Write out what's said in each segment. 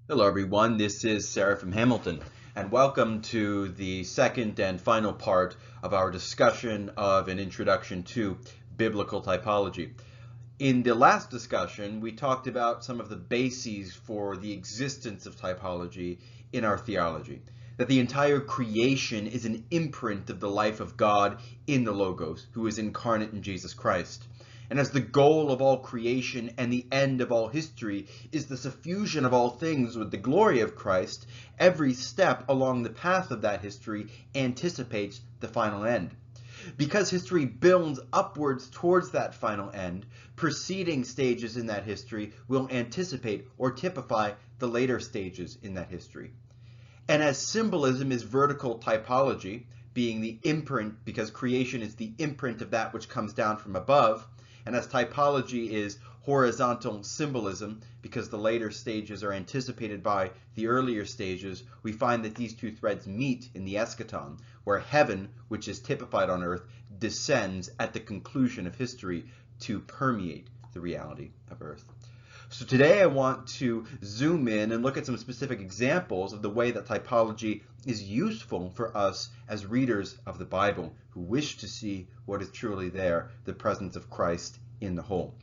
Hello everyone, this is Sarah from Hamilton, and welcome to the second and final part of our discussion of an introduction to biblical typology. In the last discussion, we talked about some of the bases for the existence of typology in our theology, that the entire creation is an imprint of the life of God in the Logos, who is incarnate in Jesus Christ. And as the goal of all creation and the end of all history is the suffusion of all things with the glory of Christ, every step along the path of that history anticipates the final end. Because history builds upwards towards that final end, preceding stages in that history will anticipate or typify the later stages in that history. And as symbolism is vertical typology, being the imprint, because creation is the imprint of that which comes down from above, and as typology is horizontal symbolism, because the later stages are anticipated by the earlier stages, we find that these two threads meet in the eschaton, where heaven, which is typified on earth, descends at the conclusion of history to permeate the reality of earth. So today I want to zoom in and look at some specific examples of the way that typology is useful for us as readers of the Bible who wish to see what is truly there, the presence of Christ in the whole.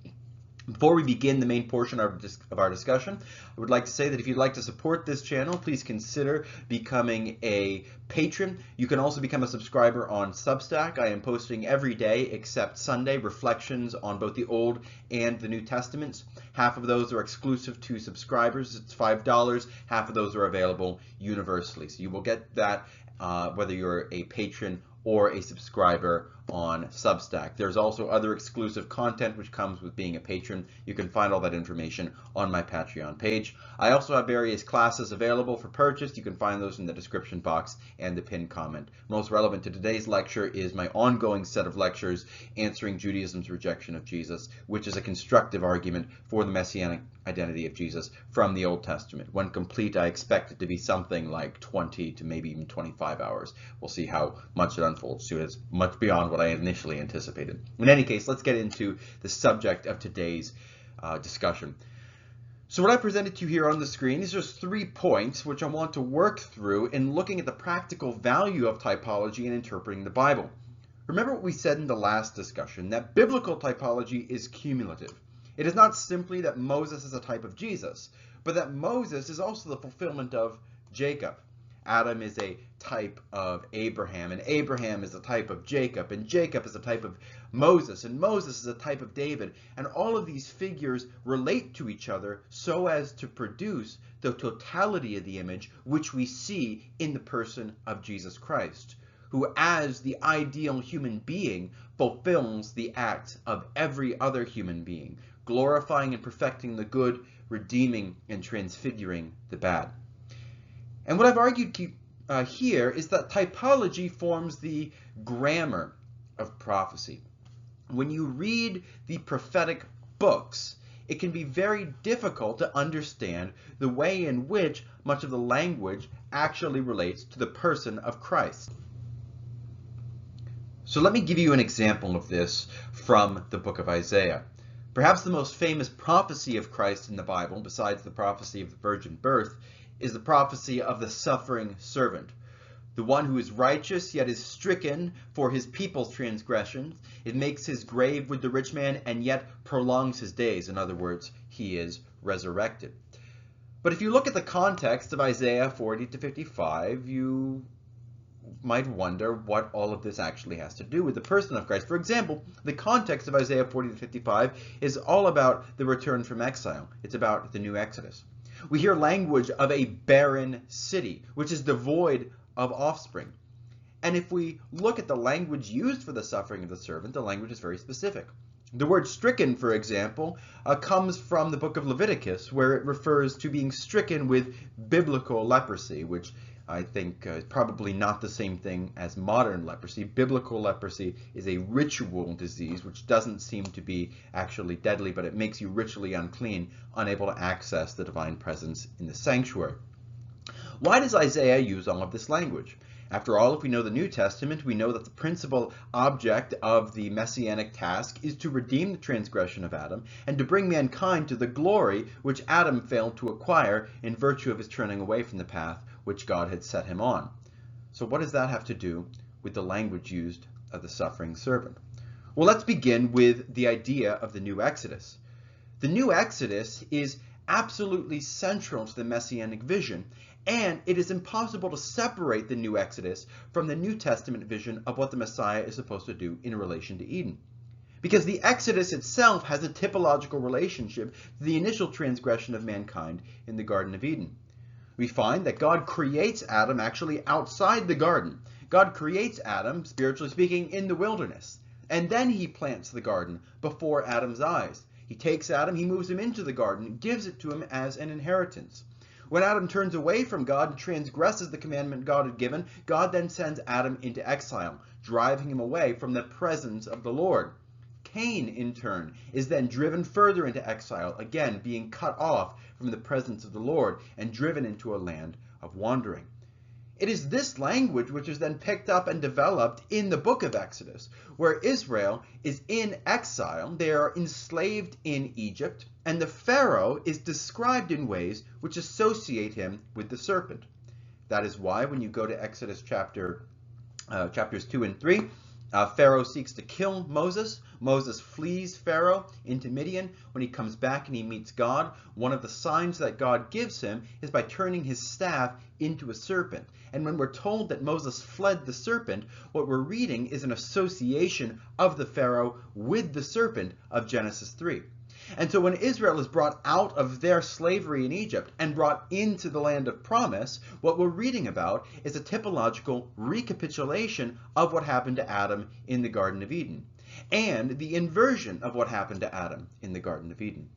Before we begin the main portion of our discussion, I would like to say that if you'd like to support this channel, please consider becoming a patron. You can also become a subscriber on Substack. I am posting every day except Sunday reflections on both the Old and the New Testaments. Half of those are exclusive to subscribers. It's $5. Half of those are available universally. So you will get that whether you're a patron or a subscriber on Substack. There's also other exclusive content which comes with being a patron. You can find all that information on my Patreon page. I also have various classes available for purchase. You can find those in the description box and the pinned comment. Most relevant to today's lecture is my ongoing set of lectures answering Judaism's rejection of Jesus, which is a constructive argument for the messianic identity of Jesus from the Old Testament. When complete, I expect it to be something like 20 to maybe even 25 hours. We'll see how much it unfolds to. It's much beyond what I initially anticipated. In any case, let's get into the subject of today's discussion. So what I presented to you here on the screen is just 3 points which I want to work through in looking at the practical value of typology and interpreting the Bible. Remember what we said in the last discussion, that biblical typology is cumulative. It is not simply that Moses is a type of Jesus, but that Moses is also the fulfillment of Jacob. Adam is a type of Abraham, and Abraham is a type of Jacob, and Jacob is a type of Moses, and Moses is a type of David. And all of these figures relate to each other so as to produce the totality of the image which we see in the person of Jesus Christ, who as the ideal human being fulfills the acts of every other human being, glorifying and perfecting the good, redeeming and transfiguring the bad. And what I've argued here is that typology forms the grammar of prophecy. When you read the prophetic books, it can be very difficult to understand the way in which much of the language actually relates to the person of Christ. So let me give you an example of this from the book of Isaiah. Perhaps the most famous prophecy of Christ in the Bible, besides the prophecy of the virgin birth, is the prophecy of the suffering servant, the one who is righteous yet is stricken for his people's transgressions. It makes his grave with the rich man and yet prolongs his days. In other words, he is resurrected. But if you look at the context of Isaiah 40 to 55, you might wonder what all of this actually has to do with the person of Christ. For example, the context of Isaiah 40 to 55 is all about the return from exile. It's about the new Exodus. We hear language of a barren city, which is devoid of offspring. And if we look at the language used for the suffering of the servant, the language is very specific. The word stricken, for example, comes from the book of Leviticus, where it refers to being stricken with biblical leprosy, which I think is probably not the same thing as modern leprosy. Biblical leprosy is a ritual disease which doesn't seem to be actually deadly, but it makes you ritually unclean, unable to access the divine presence in the sanctuary. Why does Isaiah use all of this language? After all, if we know the New Testament, we know that the principal object of the messianic task is to redeem the transgression of Adam and to bring mankind to the glory which Adam failed to acquire in virtue of his turning away from the path which God had set him on. So what does that have to do with the language used of the suffering servant? Well, let's begin with the idea of the new Exodus. The new Exodus is absolutely central to the messianic vision, and it is impossible to separate the new Exodus from the New Testament vision of what the Messiah is supposed to do in relation to Eden. Because the Exodus itself has a typological relationship to the initial transgression of mankind in the Garden of Eden. We find that God creates Adam actually outside the garden. God creates Adam, spiritually speaking, in the wilderness. And then he plants the garden before Adam's eyes. He takes Adam, he moves him into the garden, gives it to him as an inheritance. When Adam turns away from God and transgresses the commandment God had given, God then sends Adam into exile, driving him away from the presence of the Lord. Cain, in turn, is then driven further into exile, again being cut off from the presence of the Lord and driven into a land of wandering. It is this language which is then picked up and developed in the book of Exodus, where Israel is in exile, they are enslaved in Egypt, and the Pharaoh is described in ways which associate him with the serpent. That is why when you go to Exodus chapters 2 and 3, Pharaoh seeks to kill Moses. Moses flees Pharaoh into Midian. When he comes back and he meets God, one of the signs that God gives him is by turning his staff into a serpent. And when we're told that Moses fled the serpent, what we're reading is an association of the Pharaoh with the serpent of Genesis 3. And so when Israel is brought out of their slavery in Egypt and brought into the land of promise, what we're reading about is a typological recapitulation of what happened to Adam in the Garden of Eden, and the inversion of what happened to Adam in the Garden of Eden.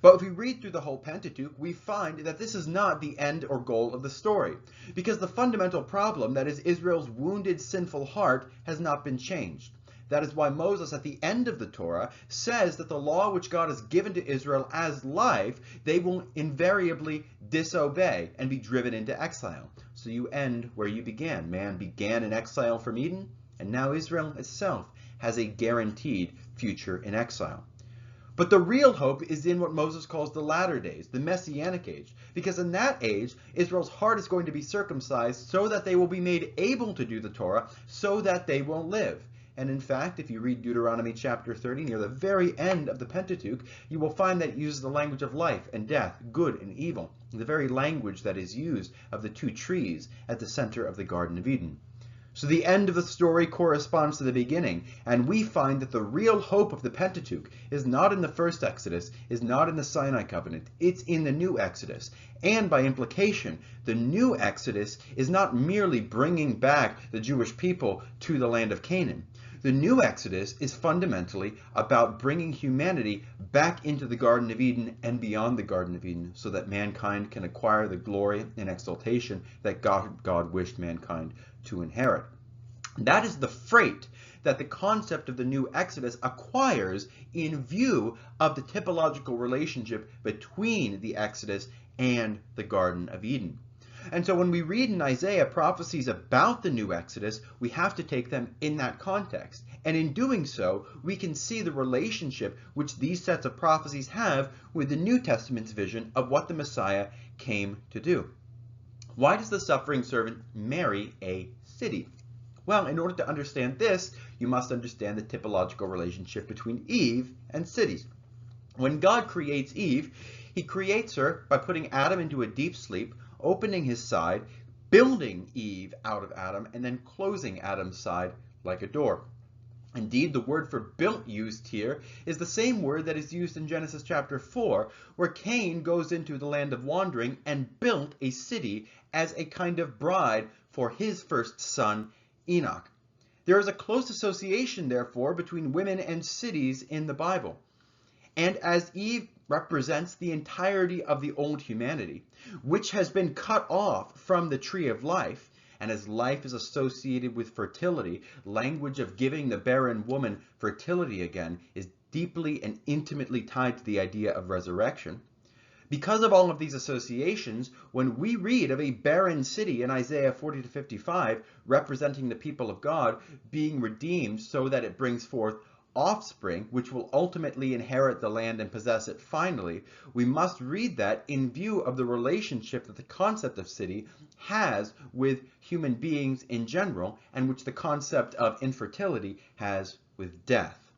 But if we read through the whole Pentateuch, we find that this is not the end or goal of the story, because the fundamental problem, that is Israel's wounded, sinful heart, has not been changed. That is why Moses, at the end of the Torah, says that the law which God has given to Israel as life, they will invariably disobey and be driven into exile. So you end where you began. Man began in exile from Eden, and now Israel itself has a guaranteed future in exile. But the real hope is in what Moses calls the latter days, the Messianic age, because in that age, Israel's heart is going to be circumcised so that they will be made able to do the Torah, so that they will live. And in fact, if you read Deuteronomy chapter 30, near the very end of the Pentateuch, you will find that it uses the language of life and death, good and evil, the very language that is used of the two trees at the center of the Garden of Eden. So the end of the story corresponds to the beginning, and we find that the real hope of the Pentateuch is not in the first Exodus, is not in the Sinai covenant, it's in the new Exodus. And by implication, the new Exodus is not merely bringing back the Jewish people to the land of Canaan. The new Exodus is fundamentally about bringing humanity back into the Garden of Eden and beyond the Garden of Eden, so that mankind can acquire the glory and exaltation that God wished mankind to inherit. That is the freight that the concept of the new Exodus acquires in view of the typological relationship between the Exodus and the Garden of Eden. And so when we read in Isaiah prophecies about the new Exodus, we have to take them in that context. And in doing so, we can see the relationship which these sets of prophecies have with the New Testament's vision of what the Messiah came to do. Why does the suffering servant marry a city? Well, in order to understand this, you must understand the typological relationship between Eve and cities. When God creates Eve, he creates her by putting Adam into a deep sleep, opening his side, building Eve out of Adam, and then closing Adam's side like a door. Indeed, the word for built used here is the same word that is used in Genesis chapter 4, where Cain goes into the land of wandering and built a city as a kind of bride for his first son, Enoch. There is a close association, therefore, between women and cities in the Bible. And as Eve represents the entirety of the old humanity, which has been cut off from the tree of life, and as life is associated with fertility, language of giving the barren woman fertility again is deeply and intimately tied to the idea of resurrection. Because of all of these associations, when we read of a barren city in Isaiah 40 to 55, representing the people of God being redeemed so that it brings forth offspring, which will ultimately inherit the land and possess it finally, we must read that in view of the relationship that the concept of city has with human beings in general, and which the concept of infertility has with death.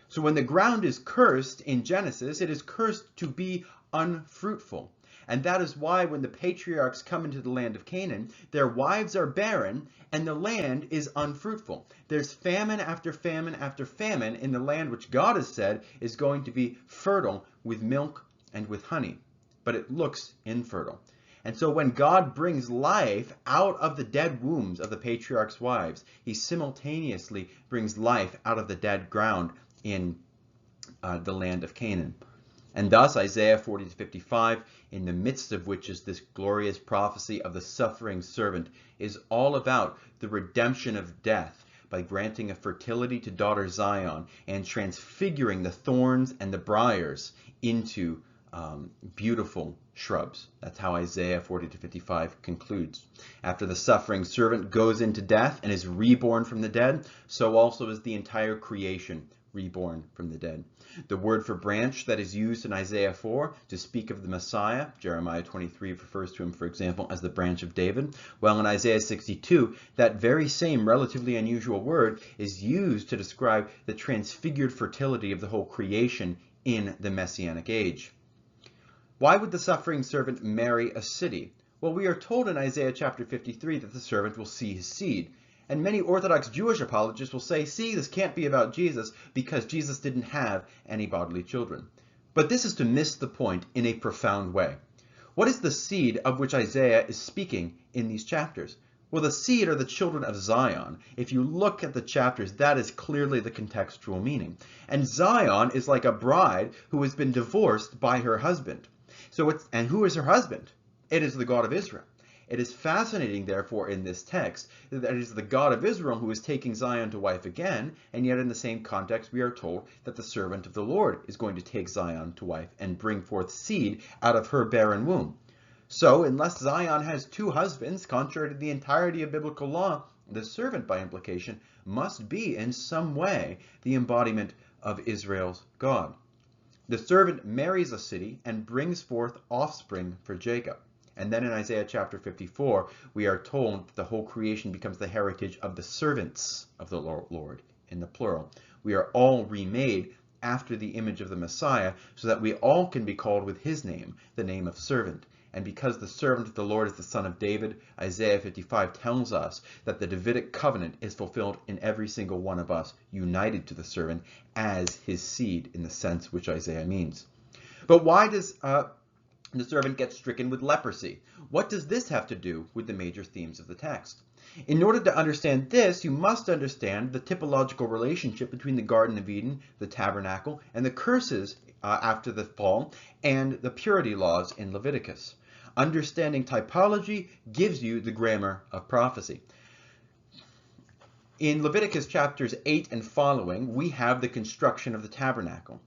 So when the ground is cursed in Genesis, it is cursed to be unfruitful. And that is why when the patriarchs come into the land of Canaan, their wives are barren and the land is unfruitful. There's famine after famine after famine in the land which God has said is going to be fertile with milk and with honey, but it looks infertile. And so when God brings life out of the dead wombs of the patriarchs' wives, he simultaneously brings life out of the dead ground in the land of Canaan. And thus Isaiah 40 to 55, in the midst of which is this glorious prophecy of the suffering servant, is all about the redemption of death by granting a fertility to daughter Zion and transfiguring the thorns and the briars into beautiful shrubs. That's how Isaiah 40 to 55 concludes. After the suffering servant goes into death and is reborn from the dead, so also is the entire creation reborn from the dead. The word for branch that is used in Isaiah 4 to speak of the Messiah, Jeremiah 23 refers to him, for example, as the branch of David. Well, in Isaiah 62, that very same relatively unusual word is used to describe the transfigured fertility of the whole creation in the Messianic age. Why would the suffering servant marry a city? Well, we are told in Isaiah chapter 53 that the servant will see his seed. And many Orthodox Jewish apologists will say, see, this can't be about Jesus because Jesus didn't have any bodily children. But this is to miss the point in a profound way. What is the seed of which Isaiah is speaking in these chapters? Well, the seed are the children of Zion. If you look at the chapters, that is clearly the contextual meaning. And Zion is like a bride who has been divorced by her husband. And who is her husband? It is the God of Israel. It is fascinating, therefore, in this text that it is the God of Israel who is taking Zion to wife again, and yet in the same context we are told that the servant of the Lord is going to take Zion to wife and bring forth seed out of her barren womb. So, unless Zion has two husbands, contrary to the entirety of biblical law, the servant, by implication, must be in some way the embodiment of Israel's God. The servant marries a city and brings forth offspring for Jacob. And then in Isaiah chapter 54, we are told that the whole creation becomes the heritage of the servants of the Lord, in the plural. We are all remade after the image of the Messiah, so that we all can be called with his name, the name of servant. And because the servant of the Lord is the son of David, Isaiah 55 tells us that the Davidic covenant is fulfilled in every single one of us, united to the servant as his seed in the sense which Isaiah means. But why does the servant gets stricken with leprosy? What does this have to do with the major themes of the text? In order to understand this, you must understand the typological relationship between the Garden of Eden, the tabernacle, and the curses after the fall, and the purity laws in Leviticus. Understanding typology gives you the grammar of prophecy. In Leviticus chapters 8 and following, we have the construction of the tabernacle.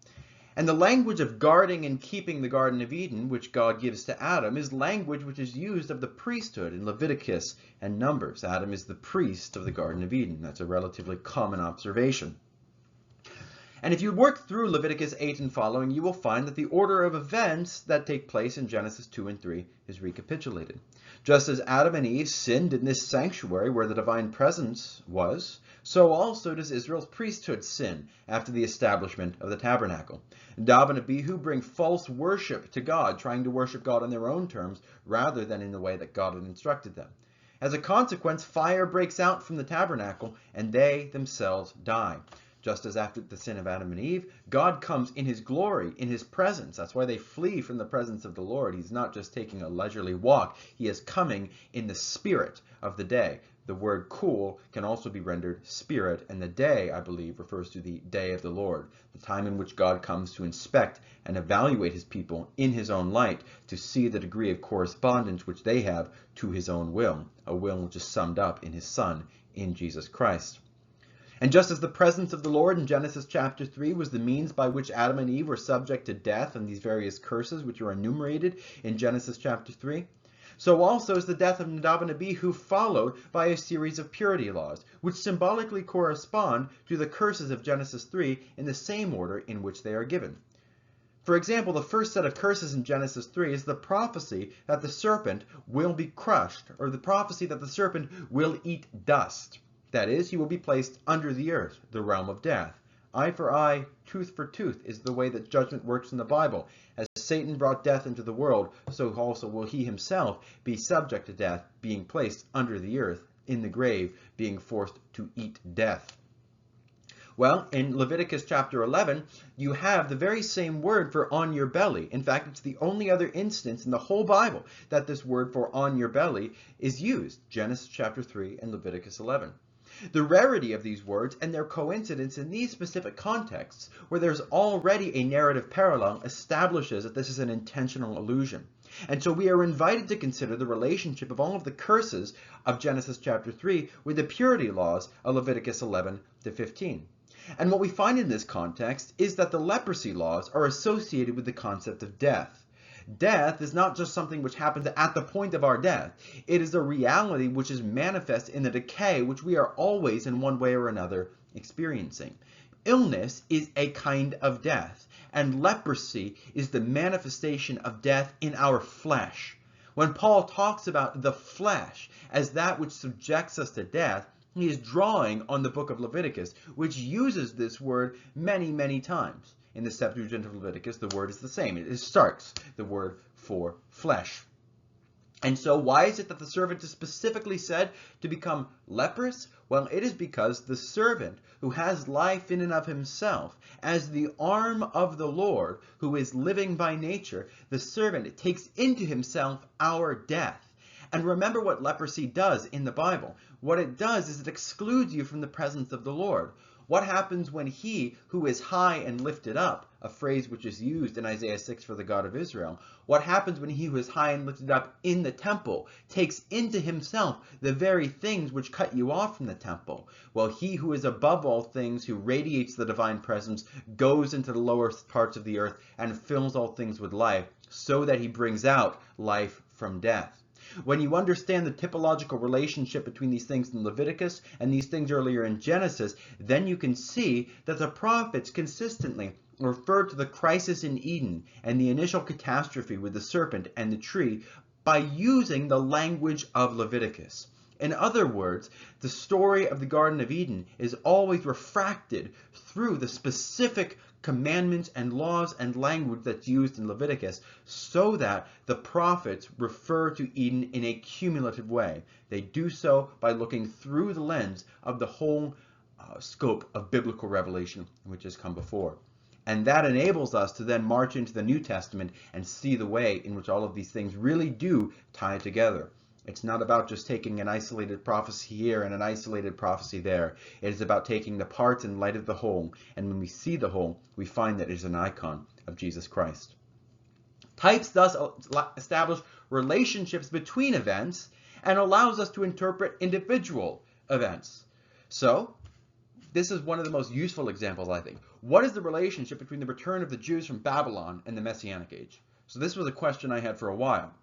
And the language of guarding and keeping the Garden of Eden, which God gives to Adam, is language which is used of the priesthood in Leviticus and Numbers. Adam is the priest of the Garden of Eden. That's a relatively common observation. And if you work through Leviticus 8 and following, you will find that the order of events that take place in Genesis 2 and 3 is recapitulated. Just as Adam and Eve sinned in this sanctuary where the divine presence was, so also does Israel's priesthood sin after the establishment of the tabernacle. Nadab and Abihu bring false worship to God, trying to worship God on their own terms rather than in the way that God had instructed them. As a consequence, fire breaks out from the tabernacle and they themselves die. Just as after the sin of Adam and Eve, God comes in his glory, in his presence. That's why they flee from the presence of the Lord. He's not just taking a leisurely walk. He is coming in the spirit of the day. The word cool can also be rendered spirit, and the day, I believe, refers to the day of the Lord, the time in which God comes to inspect and evaluate his people in his own light to see the degree of correspondence which they have to his own will, a will which is summed up in his Son, in Jesus Christ. And just as the presence of the Lord in Genesis chapter 3 was the means by which Adam and Eve were subject to death and these various curses which are enumerated in Genesis chapter 3, so also is the death of Nadab and Abihu followed by a series of purity laws, which symbolically correspond to the curses of Genesis 3 in the same order in which they are given. For example, the first set of curses in Genesis 3 is the prophecy that the serpent will be crushed, or the prophecy that the serpent will eat dust. That is, he will be placed under the earth, the realm of death. Eye for eye, tooth for tooth is the way that judgment works in the Bible. As Satan brought death into the world, so also will he himself be subject to death, being placed under the earth, in the grave, being forced to eat death. Well, in Leviticus chapter 11, you have the very same word for on your belly. In fact, it's the only other instance in the whole Bible that this word for on your belly is used, Genesis chapter 3 and Leviticus 11. The rarity of these words and their coincidence in these specific contexts, where there's already a narrative parallel, establishes that this is an intentional allusion. And so we are invited to consider the relationship of all of the curses of Genesis chapter 3 with the purity laws of Leviticus 11 to 15. And what we find in this context is that the leprosy laws are associated with the concept of death. Death is not just something which happens at the point of our death. It is a reality which is manifest in the decay which we are always in one way or another experiencing. Illness is a kind of death, and leprosy is the manifestation of death in our flesh. When Paul talks about the flesh as that which subjects us to death, he is drawing on the book of Leviticus, which uses this word many, many times. In the Septuagint of Leviticus, the word is the same. It is sarx, the word for flesh. And so why is it that the servant is specifically said to become leprous? Well, it is because the servant who has life in and of himself, as the arm of the Lord, who is living by nature, the servant takes into himself our death. And remember what leprosy does in the Bible. What it does is it excludes you from the presence of the Lord. What happens when he who is high and lifted up, a phrase which is used in Isaiah 6 for the God of Israel, what happens when he who is high and lifted up in the temple takes into himself the very things which cut you off from the temple? Well, he who is above all things, who radiates the divine presence, goes into the lower parts of the earth and fills all things with life, so that he brings out life from death. When you understand the typological relationship between these things in Leviticus and these things earlier in Genesis, then you can see that the prophets consistently refer to the crisis in Eden and the initial catastrophe with the serpent and the tree by using the language of Leviticus. In other words, the story of the Garden of Eden is always refracted through the specific commandments and laws and language that's used in Leviticus, so that the prophets refer to Eden in a cumulative way. They do so by looking through the lens of the whole scope of biblical revelation which has come before. And that enables us to then march into the New Testament and see the way in which all of these things really do tie together. It's not about just taking an isolated prophecy here and an isolated prophecy there. It is about taking the parts in light of the whole. And when we see the whole, we find that it is an icon of Jesus Christ. Types thus establish relationships between events and allows us to interpret individual events. So, this is one of the most useful examples, I think. What is the relationship between the return of the Jews from Babylon and the Messianic age? So this was a question I had for a while.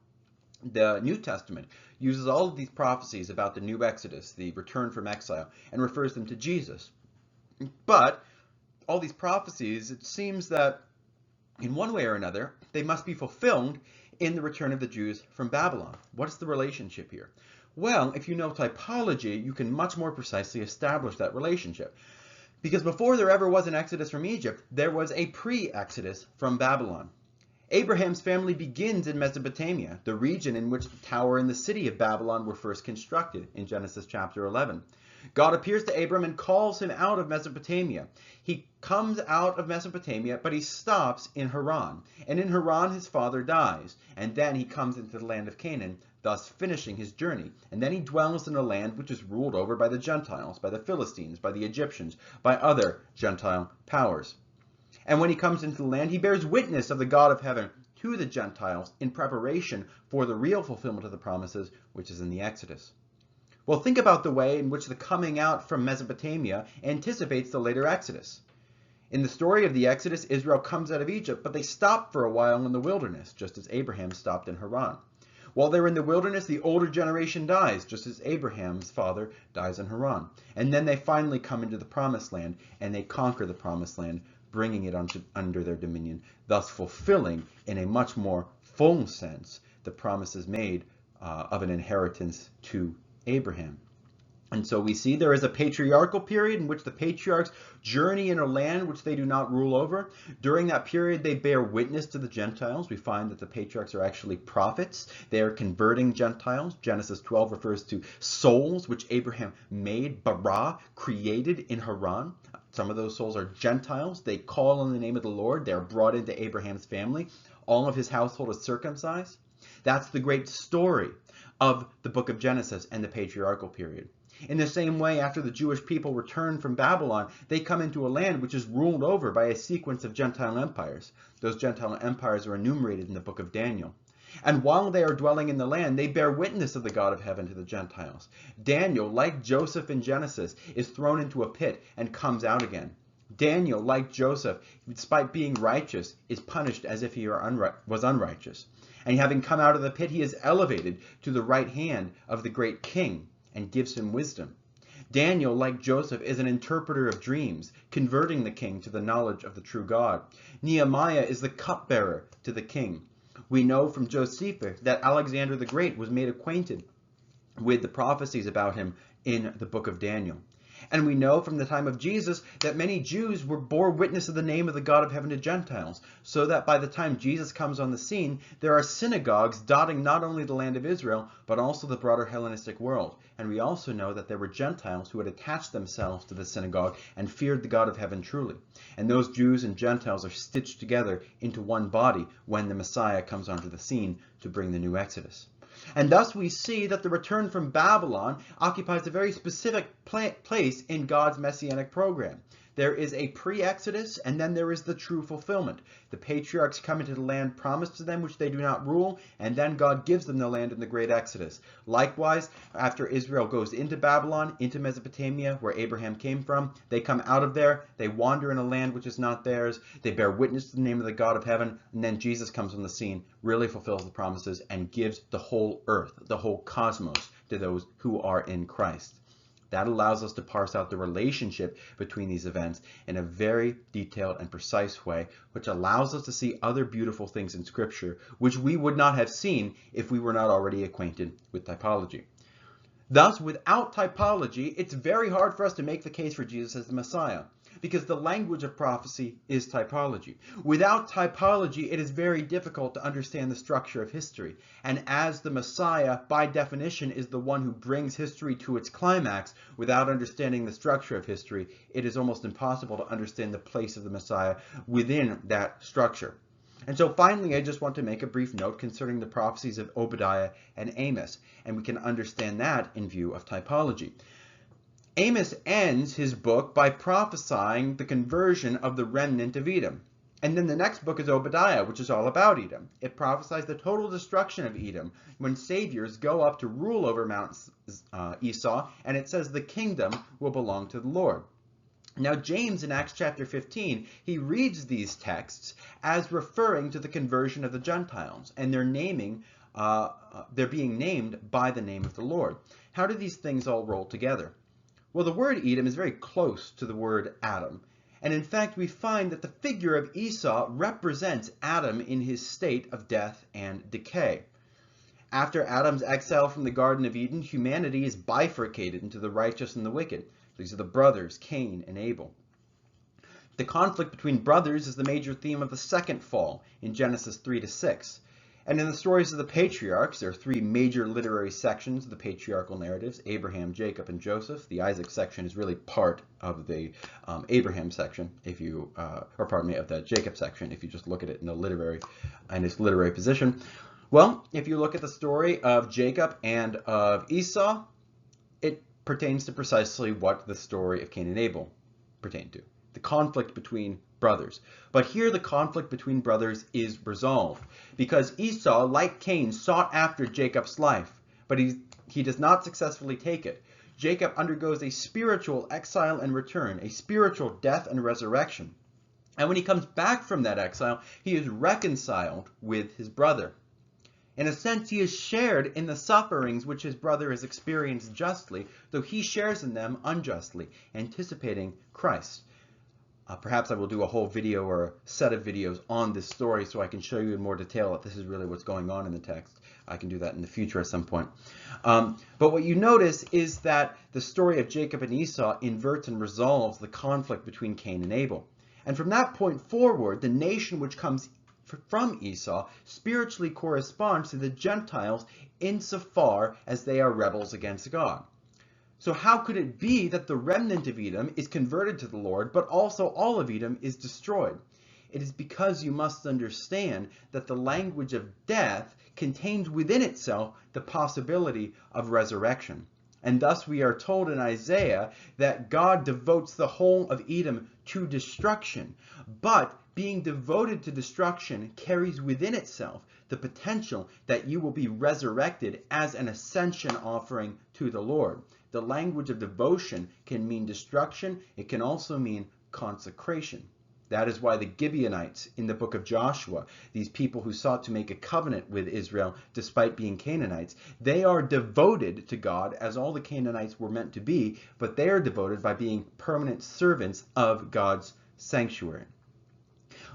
The New Testament uses all of these prophecies about the new Exodus, the return from exile, and refers them to Jesus. But all these prophecies, it seems that in one way or another, they must be fulfilled in the return of the Jews from Babylon. What is the relationship here? Well, if you know typology, you can much more precisely establish that relationship. Because before there ever was an Exodus from Egypt, there was a pre-Exodus from Babylon. Abraham's family begins in Mesopotamia, the region in which the tower and the city of Babylon were first constructed in Genesis chapter 11. God appears to Abram and calls him out of Mesopotamia. He comes out of Mesopotamia, but he stops in Haran. And in Haran his father dies, and then he comes into the land of Canaan, thus finishing his journey. And then he dwells in a land which is ruled over by the Gentiles, by the Philistines, by the Egyptians, by other Gentile powers. And when he comes into the land, he bears witness of the God of heaven to the Gentiles in preparation for the real fulfillment of the promises, which is in the Exodus. Well, think about the way in which the coming out from Mesopotamia anticipates the later Exodus. In the story of the Exodus, Israel comes out of Egypt, but they stop for a while in the wilderness, just as Abraham stopped in Haran. While they're in the wilderness, the older generation dies, just as Abraham's father dies in Haran. And then they finally come into the Promised Land, and they conquer the Promised Land, bringing it under their dominion, thus fulfilling, in a much more full sense, the promises made of an inheritance to Abraham. And so we see there is a patriarchal period in which the patriarchs journey in a land which they do not rule over. During that period, they bear witness to the Gentiles. We find that the patriarchs are actually prophets. They are converting Gentiles. Genesis 12 refers to souls which Abraham made, bara, created in Haran. Some of those souls are Gentiles. They call on the name of the Lord. They're brought into Abraham's family. All of his household is circumcised. That's the great story of the book of Genesis and the patriarchal period. In the same way, after the Jewish people return from Babylon, they come into a land which is ruled over by a sequence of Gentile empires. Those Gentile empires are enumerated in the book of Daniel. And while they are dwelling in the land, they bear witness of the God of heaven to the Gentiles. Daniel, like Joseph in Genesis, is thrown into a pit and comes out again. Daniel, like Joseph, despite being righteous, is punished as if he was unrighteous. And having come out of the pit, he is elevated to the right hand of the great king and gives him wisdom. Daniel, like Joseph, is an interpreter of dreams, converting the king to the knowledge of the true God. Nehemiah is the cupbearer to the king. We know from Josephus that Alexander the Great was made acquainted with the prophecies about him in the book of Daniel. And we know from the time of Jesus that many Jews bore witness of the name of the God of heaven to Gentiles, so that by the time Jesus comes on the scene, there are synagogues dotting not only the land of Israel, but also the broader Hellenistic world. And we also know that there were Gentiles who had attached themselves to the synagogue and feared the God of heaven truly. And those Jews and Gentiles are stitched together into one body when the Messiah comes onto the scene to bring the new Exodus. And thus we see that the return from Babylon occupies a very specific place in God's messianic program. There is a pre-Exodus, and then there is the true fulfillment. The patriarchs come into the land promised to them, which they do not rule, and then God gives them the land in the great Exodus. Likewise, after Israel goes into Babylon, into Mesopotamia, where Abraham came from, they come out of there, they wander in a land which is not theirs, they bear witness to the name of the God of heaven, and then Jesus comes on the scene, really fulfills the promises, and gives the whole earth, the whole cosmos, to those who are in Christ. That allows us to parse out the relationship between these events in a very detailed and precise way, which allows us to see other beautiful things in Scripture, which we would not have seen if we were not already acquainted with typology. Thus, without typology, it's very hard for us to make the case for Jesus as the Messiah, because the language of prophecy is typology. Without typology, it is very difficult to understand the structure of history. And as the Messiah, by definition, is the one who brings history to its climax, without understanding the structure of history, it is almost impossible to understand the place of the Messiah within that structure. And so finally, I just want to make a brief note concerning the prophecies of Obadiah and Amos, and we can understand that in view of typology. Amos ends his book by prophesying the conversion of the remnant of Edom. And then the next book is Obadiah, which is all about Edom. It prophesies the total destruction of Edom when saviors go up to rule over Mount Esau, and it says the kingdom will belong to the Lord. Now James in Acts chapter 15, he reads these texts as referring to the conversion of the Gentiles, and they're being named by the name of the Lord. How do these things all roll together? Well, the word Edom is very close to the word Adam. And in fact, we find that the figure of Esau represents Adam in his state of death and decay. After Adam's exile from the Garden of Eden, humanity is bifurcated into the righteous and the wicked. These are the brothers, Cain and Abel. The conflict between brothers is the major theme of the second fall in Genesis 3-6. And in the stories of the patriarchs, there are three major literary sections of the patriarchal narratives: Abraham, Jacob, and Joseph. The Isaac section is really part of the Abraham section, of the Jacob section, if you just look at it in its literary position. Well, if you look at the story of Jacob and of Esau, it pertains to precisely what the story of Cain and Abel pertained to: the conflict between brothers. But here the conflict between brothers is resolved, because Esau, like Cain, sought after Jacob's life, but he does not successfully take it. Jacob undergoes a spiritual exile and return, a spiritual death and resurrection. And when he comes back from that exile, he is reconciled with his brother. In a sense, he is shared in the sufferings which his brother has experienced justly, though he shares in them unjustly, anticipating Christ. Perhaps I will do a whole video or a set of videos on this story so I can show you in more detail that this is really what's going on in the text. I can do that in the future at some point. But what you notice is that the story of Jacob and Esau inverts and resolves the conflict between Cain and Abel. And from that point forward, the nation which comes from Esau spiritually corresponds to the Gentiles insofar as they are rebels against God. So how could it be that the remnant of Edom is converted to the Lord, but also all of Edom is destroyed? It is because you must understand that the language of death contains within itself the possibility of resurrection. And thus we are told in Isaiah that God devotes the whole of Edom to destruction. But being devoted to destruction carries within itself the potential that you will be resurrected as an ascension offering to the Lord. The language of devotion can mean destruction. It can also mean consecration. That is why the Gibeonites in the book of Joshua, these people who sought to make a covenant with Israel despite being Canaanites, they are devoted to God as all the Canaanites were meant to be, but they are devoted by being permanent servants of God's sanctuary.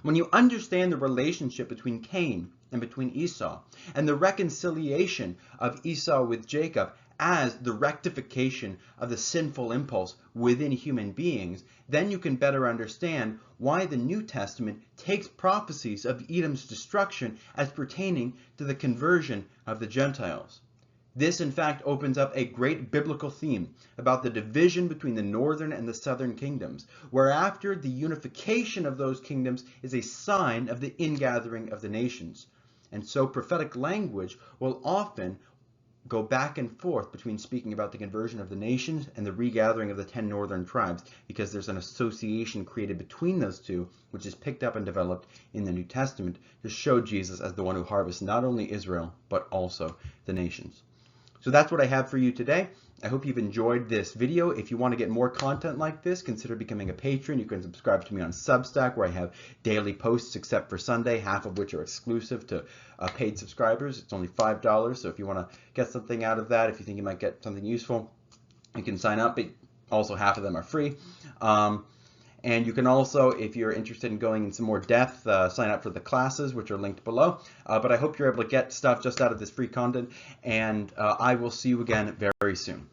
When you understand the relationship between Cain and between Esau, and the reconciliation of Esau with Jacob as the rectification of the sinful impulse within human beings, then you can better understand why the New Testament takes prophecies of Edom's destruction as pertaining to the conversion of the Gentiles. This, in fact, opens up a great biblical theme about the division between the northern and the southern kingdoms, whereafter the unification of those kingdoms is a sign of the ingathering of the nations. And so prophetic language will often go back and forth between speaking about the conversion of the nations and the regathering of the 10 northern tribes, because there's an association created between those two, which is picked up and developed in the New Testament to show Jesus as the one who harvests not only Israel, but also the nations. So that's what I have for you today. I hope you've enjoyed this video. If you want to get more content like this, consider becoming a patron. You can subscribe to me on Substack, where I have daily posts except for Sunday, half of which are exclusive to paid subscribers. It's only $5, so if you want to get something out of that, if you think you might get something useful, you can sign up. But also, half of them are free. And you can also, if you're interested in going in some more depth, sign up for the classes, which are linked below. But I hope you're able to get stuff just out of this free content, and I will see you again very soon.